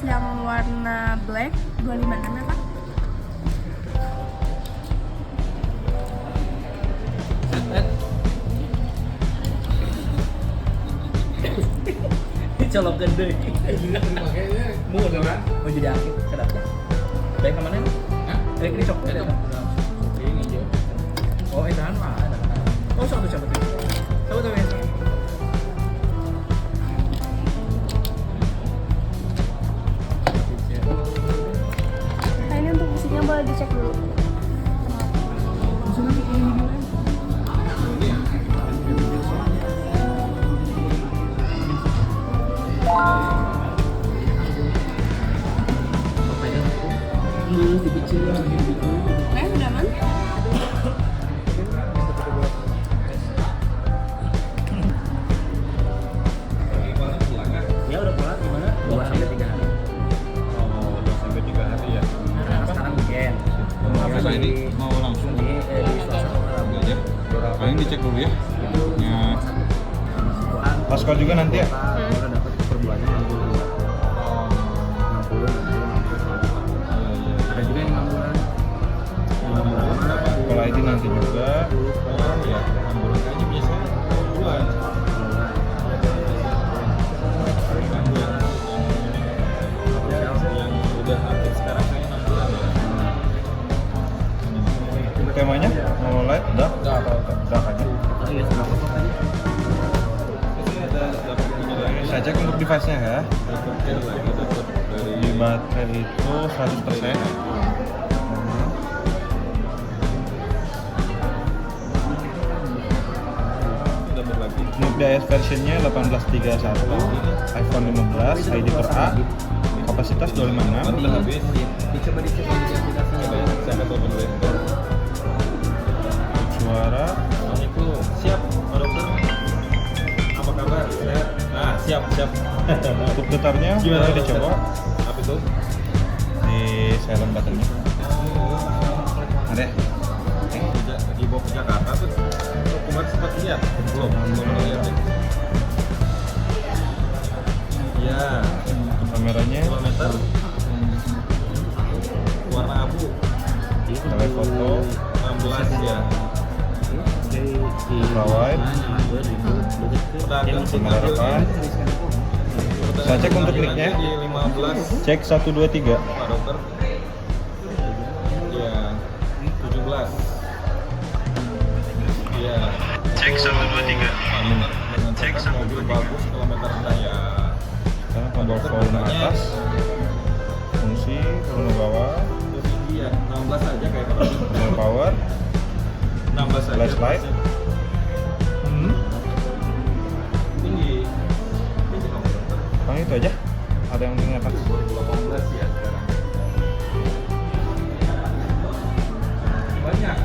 yang warna black 256 ya Kak? Colok gede. Mau kan? Mau jadi aktif, sedap. Baik kemana nih? Hah? Ini coklat ya? Ini hijau. Oh, edahan mah ada. Oh, satu coba tuh. Coba tuh ya. Nah ini untuk isinya boleh dicek dulu. Udah aman? Ya udah pulang gimana? 2 sampai 3 hari. Oh, 2 sampai 3 hari ya. Nah, sekarang weekend. Apa ini? Mau langsung Di Selasa Rabu. aja. Paling dicek dulu ya. Itu Ya. masukan. Paskal juga nanti ya? Kalau dapat per bulannya 62. 60, 60. Ada juga yang 6 bulan. 6 bulan. Kalau ID nanti juga. Oh ya, 6 bulan aja biasanya 6 bulan. Yang udah aktif sekarang kayaknya 6 bulan ya. Temanya mau live udah? Udah aja. Iya, sudah apa tadi? Saya cek untuk device-nya ya. Di baterai itu 100%. Note DIS versionnya 1831, iPhone 15, ID per A, kapasitas 256. Udah habis. Dicoba dicek di aplikasinya. Saya coba dulu ya. Suara. Assalamualaikum. Siap, Pak Dokter. Apa kabar? Sehat? Nah, siap. Untuk getarnya Gimana, boleh Dokter? dicoba Apa itu? di silent buttonnya. Ada. Dibawa ke Jakarta tuh. Kemarin sempat lihat. Belum lihat ya. Iya, Kameranya kilometer. Warna abu. telefoto, 16 ya. ultrawide, Udah ada kamera depan. Saya cek untuk kliknya. Di 15 Cek 1 2 3. Pak Dokter. Iya, 17. Iya. Cek 1 2 3. Cek mobil bagus kilometer rendah ya. Sekarang tombol volume atas, fungsi volume bawah, Terus tinggi ya, 16 aja kayak Pak Dokter. tombol power, 16 aja. Flashlight. Tinggi. Tinggi Pak Dokter. paling itu aja. Ada yang diingatkan? 2018 ya sekarang. Banyak.